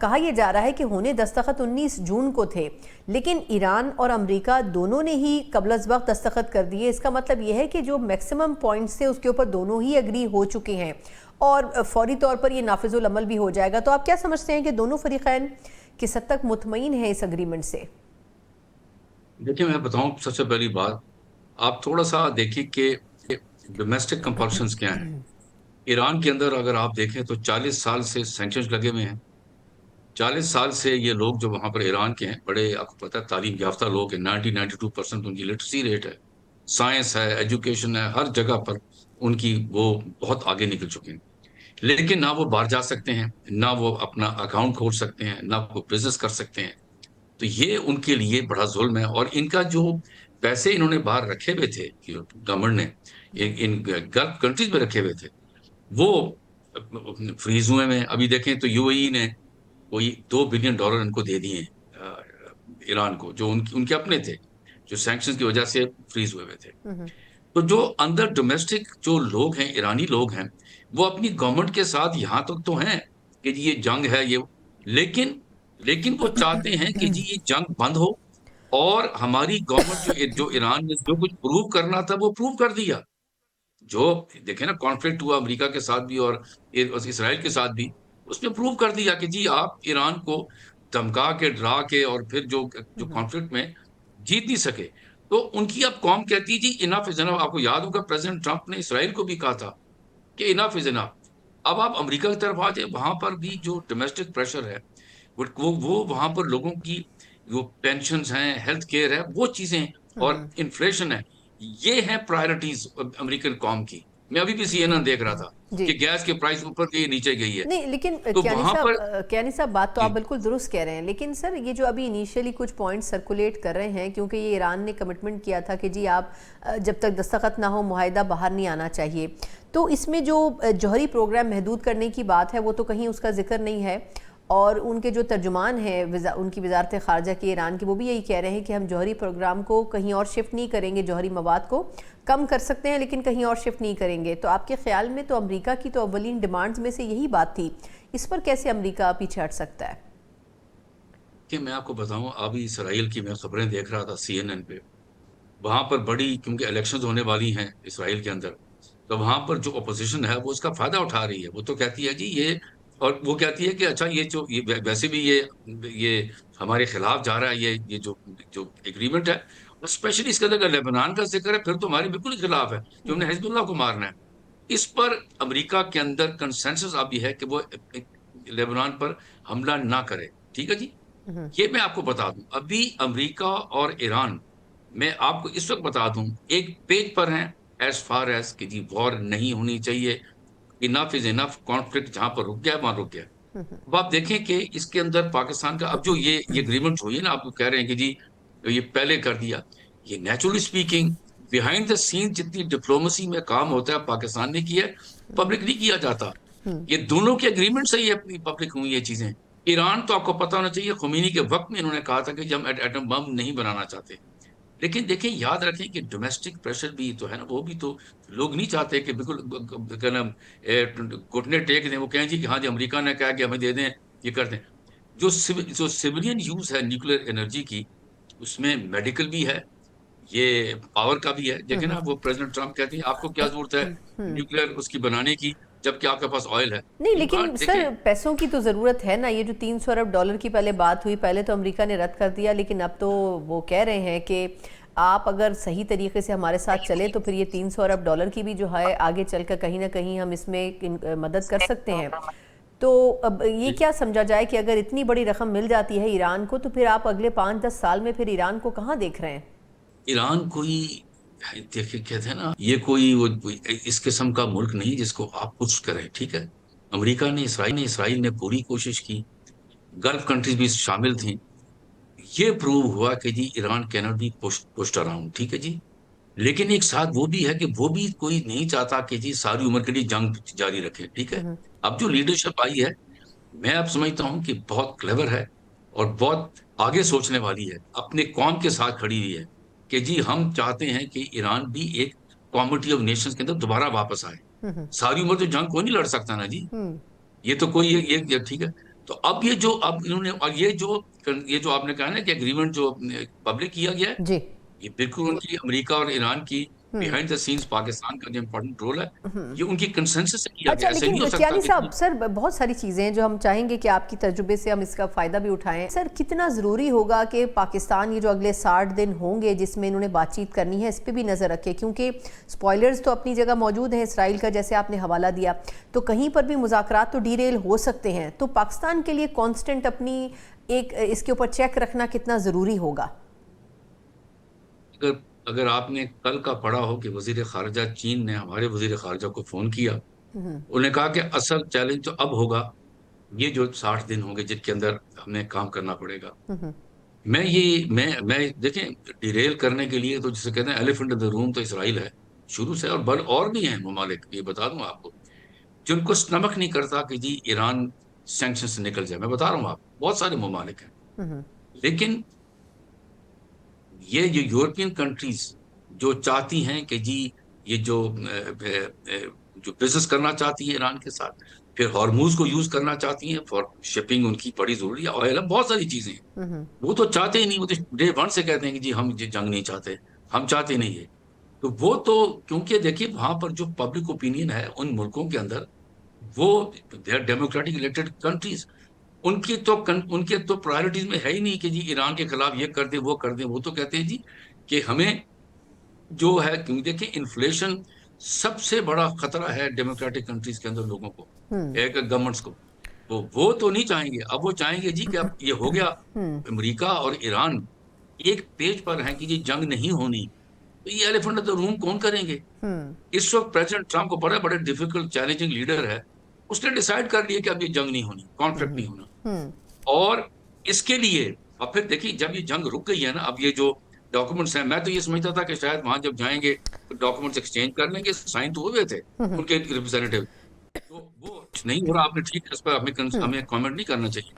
कहा यह जा रहा है कि होने दस्तखत 19 जून को थे, लेकिन ईरान और अमेरिका दोनों ने ही कबल अज़ वक्त दस्तखत कर दिए। इसका मतलब यह है कि जो मैक्सिमम पॉइंट्स थे उसके ऊपर दोनों ही एग्री हो चुके हैं और फौरी तौर पर ये नाफिजुल अमल भी हो जाएगा। तो आप क्या समझते हैं कि दोनों फरीकैन किस हद तक मुतमईन है इस अग्रीमेंट से? देखिए, मैं बताऊं, सबसे पहली बात, आप थोड़ा सा देखिए कि डोमेस्टिक कंपल्शंस क्या हैं। ईरान के अंदर अगर आप देखें तो 40 साल से सैंक्शंस लगे हुए हैं। 40 साल से ये लोग जो वहां पर ईरान के हैं, बड़े, आपको पता है, तालीम याफ्ता लोग हैं। 92% उनकी लिटरेसी रेट है। साइंस है, एजुकेशन है, हर जगह पर उनकी वो बहुत आगे निकल चुके हैं। लेकिन ना वो बाहर जा सकते हैं, ना वो अपना अकाउंट खोल सकते हैं, ना वो बिजनेस कर सकते हैं। तो ये उनके लिए बड़ा जुल्म है। और इनका जो पैसे इन्होंने बाहर रखे हुए थे, गवर्नमेंट ने इन गल्फ कंट्रीज में रखे हुए थे, वो फ्रीज हुए में। अभी देखें तो यूएई ने कोई $2 बिलियन इनको दे दिए अ, ईरान को, जो उनके अपने थे, जो सैंक्शंस की वजह से फ्रीज हुए हुए थे। तो जो अंदर डोमेस्टिक जो लोग हैं, ईरानी लोग हैं, वो अपनी गवर्नमेंट के साथ यहाँ तक तो हैं कि जी ये जंग है ये, लेकिन लेकिन वो चाहते हैं कि जी ये जंग बंद हो। और हमारी गवर्नमेंट जो जो ईरान ने जो कुछ प्रूव करना था वो प्रूव कर दिया। जो देखे ना, कॉन्फ्लिक्ट हुआ अमेरिका के साथ भी और इसराइल के साथ भी, उसमें प्रूव कर दिया कि जी आप ईरान को धमका के, डरा के, और फिर जो जो कॉन्फ्लिक्ट में जीत नहीं सके। तो उनकी अब कौम कहती है जी इनफ इज इनफ। आपको याद होगा प्रेसिडेंट ट्रंप ने इसराइल को भी कहा था कि इनफ इज इनफ। अब आप अमेरिका की तरफ आ जाए, वहां पर भी जो डोमेस्टिक प्रेशर है, वो वहां पर लोगों की जो पेंशन हैं, हेल्थ केयर है, वो चीजें, और इन्फ्लेशन है, ये है प्रायोरिटीज अमेरिकन कॉम की। मैं अभी भी सीएनएन देख रहा था जी। कि गैस के प्राइस ऊपर गई, नीचे गई है। नहीं, लेकिन तो वहां पर कियानी साहब बात तो आप जी, बिल्कुल दुरुस्त कह रहे हैं, लेकिन सर ये जो अभी इनिशियली कुछ पॉइंट्स सर्कुलेट कर रहे हैं, क्योंकि ये ईरान ने कमिटमेंट किया था कि जी आप जब तक दस्तखत ना हो मुआहिदा बाहर नहीं आना चाहिए। तो इसमें जो जौहरी प्रोग्राम महदूद करने की बात है वो तो कहीं उसका जिक्र नहीं है। और उनके जो तर्जुमान हैं उनकी वजारत ख़ारजा की ईरान की, वो भी यही कह रहे हैं कि हम जौहरी प्रोग्राम को कहीं और शिफ्ट नहीं करेंगे, जौहरी मवाद को कम कर सकते हैं लेकिन कहीं और शिफ्ट नहीं करेंगे। तो आपके ख्याल में तो अमेरिका की तो अव्वलीन डिमांड्स में से यही बात थी, इस पर कैसे अमेरिका पीछे हट सकता है? कि मैं आपको बताऊं, अभी इसराइल की मैं खबरें देख रहा था सीएनएन पे। वहां पर बड़ी, क्योंकि इलेक्शंस होने वाली हैं इसराइल के अंदर, तो वहां पर जो अपोजिशन है वो इसका फायदा उठा रही है। वो तो कहती है जी ये, और वो कहती है कि अच्छा ये जो ये वैसे भी ये हमारे खिलाफ जा रहा है, ये जो जो एग्रीमेंट है। और स्पेशली इसके अंदर अगर लेबनान का जिक्र है, फिर तो हमारे बिल्कुल ही खिलाफ है, जो हमने हिजबुल्लाह को मारना है। इस पर अमेरिका के अंदर कंसेंसस अभी है कि वो लेबनान पर हमला ना करे। ठीक है जी। ये मैं आपको बता दूं, अभी अमेरिका और ईरान, मैं आपको इस वक्त बता दूं, एक पेज पर हैं, एज फार एज कि जी वॉर नहीं होनी चाहिए, इनफ इज इनफ, कॉन्फ्लिक्ट जहां पर रुक गया वहां रुक गया। अब आप देखें कि इसके अंदर पाकिस्तान का अब जो ये एग्रीमेंट हुई है ना, आप कह रहे हैं कि जी ये पहले कर दिया। ये naturally speaking behind the scene जितनी डिप्लोमेसी में काम होता है, पाकिस्तान ने किया है, पब्लिक नहीं किया जाता। ये दोनों के एग्रीमेंट से ही अपनी पब्लिक हुई ये चीजें। ईरान तो आपको पता होना चाहिए, खुमैनी के वक्त में इन्होंने कहा था कि जी हम एटम बम नहीं बनाना चाहते। लेकिन देखें, याद रखें कि डोमेस्टिक प्रेशर भी तो है ना, वो भी तो लोग नहीं चाहते कि बिल्कुल क्या नाम, घुटने टेक दें, वो कहें जी कि हाँ जी अमेरिका ने कहा कि हमें दे दें, ये कर दें। जो सिविलियन यूज है न्यूक्लियर एनर्जी की, उसमें मेडिकल भी है, ये पावर का भी है। देखें ना, वो प्रेसिडेंट ट्रम्प कहते हैं आपको क्या जरूरत है न्यूक्लियर उसकी बनाने की, जबकि आपके पास ऑयल है। नहीं, यू लेकिन कांट, देखें। सर पैसों की तो ज़रूरत है ना। ये जो 300 अरब डॉलर की पहले बात हुई, पहले तो अमेरिका ने रद्द कर दिया, लेकिन अब तो वो कह रहे हैं कि आप अगर सही तरीके से हमारे साथ चले तो फिर ये 300 अरब डॉलर की भी जो है आगे चलकर कहीं ना कहीं हम इसमें मदद कर सकते हैं। तो अब ये क्या समझा जाए कि अगर इतनी बड़ी रकम मिल जाती है ईरान को, तो फिर आप अगले 5-10 साल में फिर ईरान को कहाँ देख रहे हैं? ईरान कोई, देखिए कहते हैं ना, ये कोई वो इस किस्म का मुल्क नहीं जिसको आप पुश करें। ठीक है, अमेरिका ने, इसराइल ने पूरी कोशिश की, गल्फ कंट्रीज भी शामिल थी। ये प्रूव हुआ कि जी Iran cannot be pushed around. ठीक है जी। लेकिन एक साथ वो भी है कि वो भी कोई नहीं चाहता कि जी सारी उम्र के लिए जंग जारी रखे। ठीक है। अब जो लीडरशिप आई है, मैं अब समझता हूं कि बहुत क्लेवर है और बहुत आगे सोचने वाली है, अपने कौम के साथ खड़ी हुई है कि जी हम चाहते हैं कि ईरान भी एक कॉमिटी ऑफ नेशंस के अंदर दोबारा वापस आए। सारी उम्र तो जंग कोई नहीं लड़ सकता ना जी। ये तो कोई ठीक है। तो अब अब इन्होंने, और ये जो आपने कहा ना कि एग्रीमेंट जो पब्लिक किया गया है, जी। ये बिल्कुल उनकी अमेरिका और ईरान की हम्म। बिहाइंड द सीन्स पाकिस्तान का जो इम्पोर्टेंट रोल है, ये उनकी कंसेंसस से किया अच्छा, गया। ऐसे नहीं लेकिन हो सकता त्यागी कि साहब, सर बहुत सारी चीज़ें हैं जो हम चाहेंगे कि आपकी तजुर्बे से हम इसका फ़ायदा भी उठाएं। सर, कितना ज़रूरी होगा कि पाकिस्तान ये जो अगले 60 दिन होंगे जिसमें इन्होंने बातचीत करनी है, इस पर भी नज़र रखे, क्योंकि स्पॉयलर्स तो अपनी जगह मौजूद हैं इसराइल का, जैसे आपने हवाला दिया, तो कहीं पर भी मुज़ाकरात तो डीरेल हो सकते हैं। तो पाकिस्तान के लिए कॉन्स्टेंट अपनी एक इसके ऊपर चेक रखना कितना ज़रूरी होगा? अगर अगर आपने कल का पढ़ा हो कि वजीर खारजा चीन ने हमारे वजीर खारजा को फोन किया, उन्हें कहा कि असल चैलेंज तो अब होगा, ये जो 60 दिन होंगे जिनके अंदर हमें काम करना पड़ेगा। मैं देखें, डिरेल करने के लिए तो जिसे कहते हैं एलिफेंट इन द रूम, तो इसराइल है शुरू से, और बल और भी हैं ममालिक, ये बता दूं आपको, जिनको स्टमक नहीं करता कि जी ईरान सैंक्शन से निकल जाए। मैं बता रहा हूँ आपको, बहुत सारे ममालिक हैं। लेकिन ये जो यूरोपियन कंट्रीज जो चाहती हैं कि जी ये जो बिजनेस करना चाहती है ईरान के साथ, फिर हॉर्मूज को यूज करना चाहती हैं फॉर शिपिंग, उनकी बड़ी जरूरी है, ऑयल है, बहुत सारी चीजें हैं। वो तो चाहते ही नहीं, वो तो डे वन से कहते हैं कि जी हम ये जंग नहीं चाहते, हम चाहते नहीं है। तो वो तो, क्योंकि देखिए वहां पर जो पब्लिक ओपिनियन है उन मुल्कों के अंदर, वो they are democratic elected countries, उनके तो प्रायोरिटीज में है ही नहीं कि जी ईरान के खिलाफ ये कर दे वो कर दे। वो तो कहते हैं जी कि हमें जो है, क्योंकि देखिए इन्फ्लेशन सबसे बड़ा खतरा है डेमोक्रेटिक कंट्रीज के अंदर लोगों को, एक गवर्नमेंट्स को। तो वो तो नहीं चाहेंगे, अब वो चाहेंगे जी कि अब ये हो गया, अमेरिका और ईरान एक पेज पर है कि ये जंग नहीं होनी, तो ये एलिफेंट इन द रूम कौन करेंगे? इस वक्त प्रेसिडेंट ट्रम्प को बड़े बड़े डिफिकल्ट चैलेंजिंग लीडर है, उसने डिसाइड कर लिया कि अब ये जंग नहीं होनी, कॉन्फ्लिक्ट नहीं होना। और इसके लिए, अब फिर देखिए जब ये जंग रुक गई है ना, अब ये जो डॉक्यूमेंट्स हैं, मैं तो ये समझता था कि शायद वहां जब जाएंगे तो डॉक्यूमेंट्स एक्सचेंज कर लेंगे, साइन तो हुए थे उनके रिप्रेजेंटेटिव, तो वो नहीं हो रहा। आपने ठीक है, इस पर हमें कमेंट नहीं करना चाहिए।